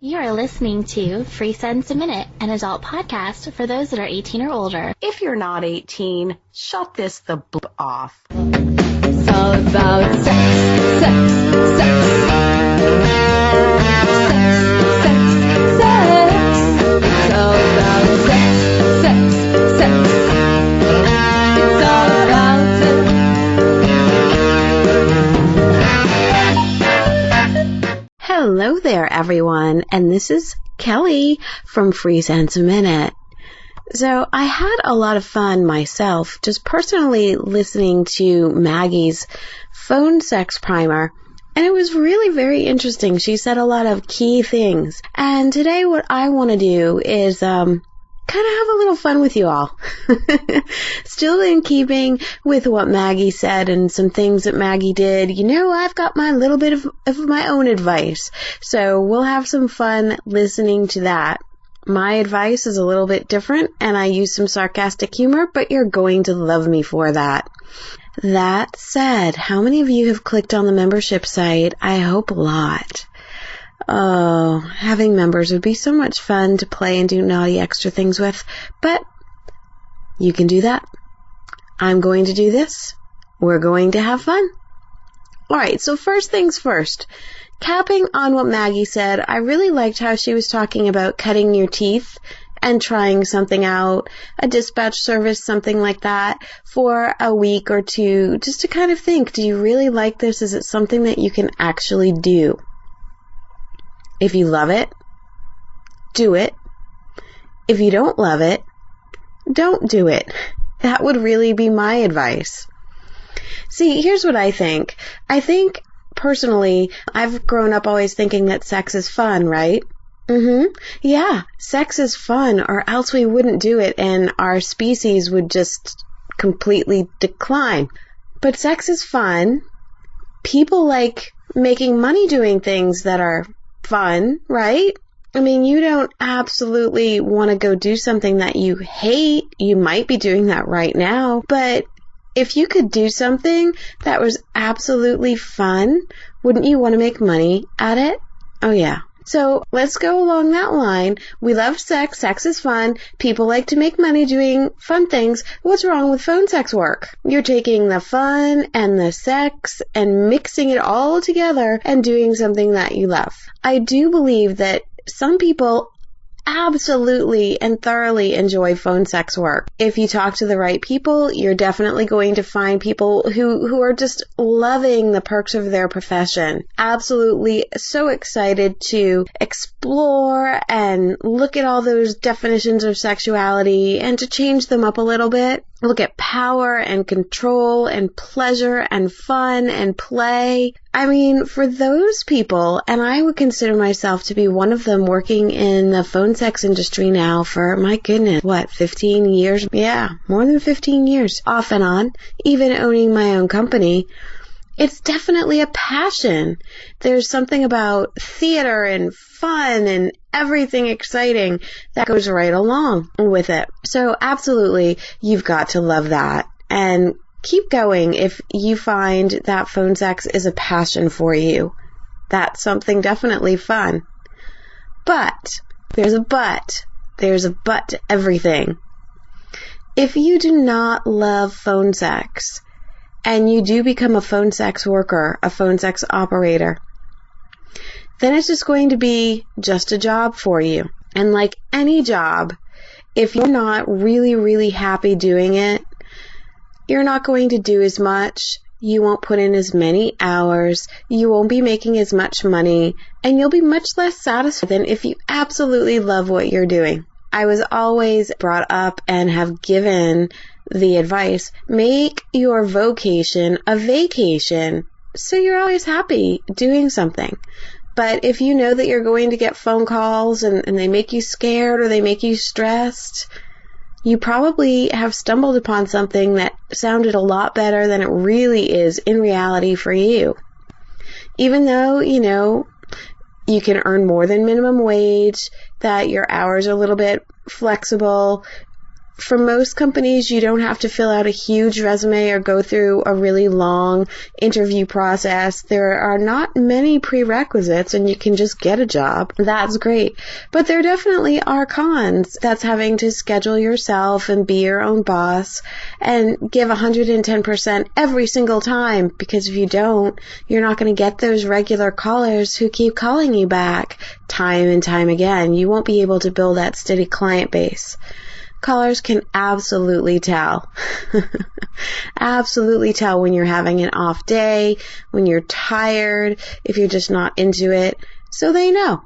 You're listening to Free Sense a Minute, an adult podcast for those that are 18 or older. If you're not 18, shut this the bloop off. It's all about sex, sex, sex. Sex, sex, sex. It's all about sex, sex, sex. It's all about sex. Hello there, everyone, and this is Kellie from Free Sense a Minute. So I had a lot of fun myself just personally listening to Maggie's Phonesex primer, and it was really very interesting. She said a lot of key things, and today what I want to do is kind of have a little fun with you all. Still in keeping with what Maggie said and some things that Maggie did. You know, I've got my little bit of my own advice, so we'll have some fun listening to that. My advice is a little bit different, and I use some sarcastic humor, but you're going to love me for that. That said, how many of you have clicked on the membership site? I hope a lot. Oh, having members would be so much fun to play and do naughty extra things with, but you can do that. I'm going to do this. We're going to have fun. Alright, so first things first. Capping on what Maggie said, I really liked how she was talking about cutting your teeth and trying something out, a dispatch service, something like that, for a week or two, just to kind of think, do you really like this? Is it something that you can actually do? If you love it, do it. If you don't love it, don't do it. That would really be my advice. See, here's what I think. I think, personally, I've grown up always thinking that sex is fun, right? Yeah, sex is fun, or else we wouldn't do it and our species would just completely decline. But sex is fun. People like making money doing things that are fun, right? I mean, you don't absolutely want to go do something that you hate. You might be doing that right now, but if you could do something that was absolutely fun, wouldn't you want to make money at it? Oh yeah. So let's go along that line. We love sex. Sex is fun. People like to make money doing fun things. What's wrong with phone sex work? You're taking the fun and the sex and mixing it all together and doing something that you love. I do believe that some people absolutely and thoroughly enjoy phone sex work. If you talk to the right people, you're definitely going to find people who are just loving the perks of their profession. Absolutely so excited to explore and look at all those definitions of sexuality and to change them up a little bit. Look at power and control and pleasure and fun and play. I mean, for those people, and I would consider myself to be one of them working in the phone sex industry now for, my goodness, 15 years? Yeah, more than 15 years, off and on, even owning my own company. It's definitely a passion. There's something about theater and fun and everything exciting that goes right along with it. So absolutely, you've got to love that. And keep going if you find that phone sex is a passion for you. That's something definitely fun. But, there's a but. There's a but to everything. If you do not love phone sex, and you do become a phone sex worker, a phone sex operator, then it's just going to be just a job for you. And like any job, if you're not really, really happy doing it, you're not going to do as much, you won't put in as many hours, you won't be making as much money, and you'll be much less satisfied than if you absolutely love what you're doing. I was always brought up and have given the advice, make your vocation a vacation, so you're always happy doing something. But if you know that you're going to get phone calls and they make you scared or they make you stressed, you probably have stumbled upon something that sounded a lot better than it really is in reality for you. Even though, you know, you can earn more than minimum wage, that your hours are a little bit flexible, For most companies, you don't have to fill out a huge resume or go through a really long interview process. There are not many prerequisites and you can just get a job. That's great. But there definitely are cons. That's having to schedule yourself and be your own boss and give 110% every single time, because if you don't, you're not going to get those regular callers who keep calling you back time and time again. You won't be able to build that steady client base. Callers can absolutely tell. Absolutely tell when you're having an off day, when you're tired, if you're just not into it. So they know.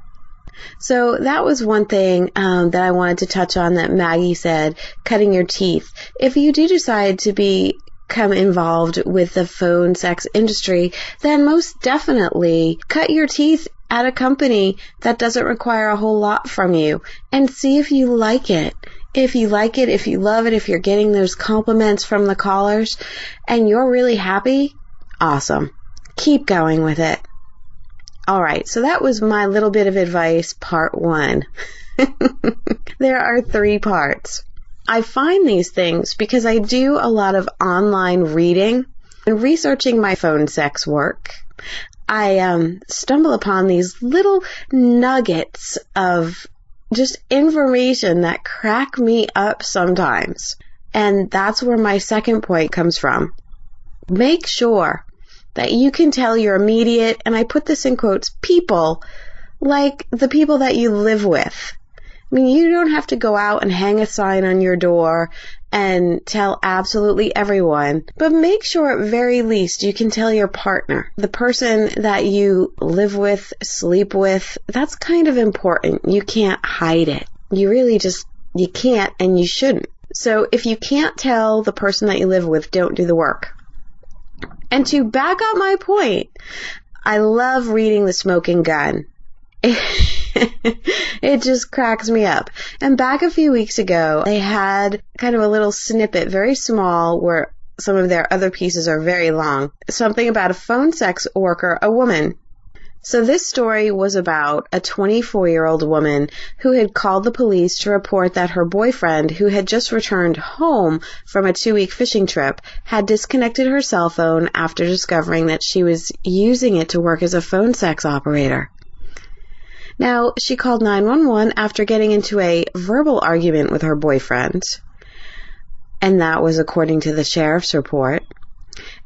So that was one thing that I wanted to touch on that Maggie said, cutting your teeth. If you do decide to become involved with the phone sex industry, then most definitely cut your teeth at a company that doesn't require a whole lot from you and see if you like it. If you like it, if you love it, if you're getting those compliments from the callers and you're really happy, awesome. Keep going with it. All right, so that was my little bit of advice, part 1. There are 3 parts. I find these things because I do a lot of online reading and researching my phone sex work. I stumble upon these little nuggets of just information that crack me up sometimes. And that's where my second point comes from. Make sure that you can tell your immediate, and I put this in quotes, people, like the people that you live with. I mean, you don't have to go out and hang a sign on your door and tell absolutely everyone, but make sure at very least you can tell your partner, the person that you live with, sleep with. That's kind of important. You can't hide it. You can't and you shouldn't. So if you can't tell the person that you live with, don't do the work. And to back up my point, I love reading The Smoking Gun. It just cracks me up. And back a few weeks ago, they had kind of a little snippet, very small, where some of their other pieces are very long. Something about a phone sex worker, a woman. So this story was about a 24-year-old woman who had called the police to report that her boyfriend, who had just returned home from a 2-week fishing trip, had disconnected her cell phone after discovering that she was using it to work as a phone sex operator. Now, she called 911 after getting into a verbal argument with her boyfriend, and that was according to the sheriff's report.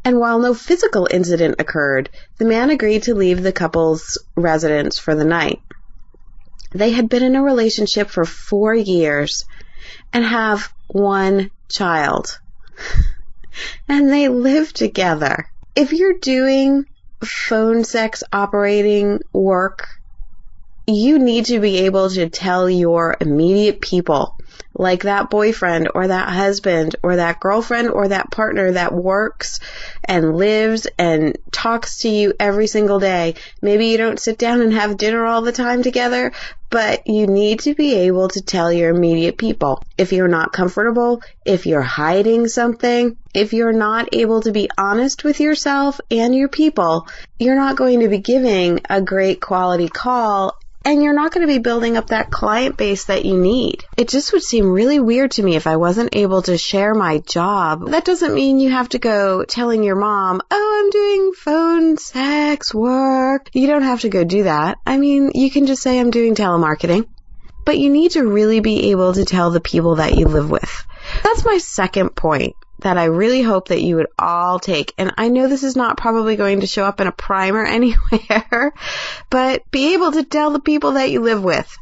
And while no physical incident occurred, the man agreed to leave the couple's residence for the night. They had been in a relationship for 4 years and have 1 child. And they live together. If you're doing phone sex operating work, you need to be able to tell your immediate people, like that boyfriend or that husband or that girlfriend or that partner that works and lives and talks to you every single day. Maybe you don't sit down and have dinner all the time together, but you need to be able to tell your immediate people. If you're not comfortable, if you're hiding something, if you're not able to be honest with yourself and your people, you're not going to be giving a great quality call. And you're not going to be building up that client base that you need. It just would seem really weird to me if I wasn't able to share my job. That doesn't mean you have to go telling your mom, oh, I'm doing phone sex work. You don't have to go do that. I mean, you can just say I'm doing telemarketing. But you need to really be able to tell the people that you live with. That's my second point that I really hope that you would all take. And I know this is not probably going to show up in a primer anywhere, but be able to tell the people that you live with.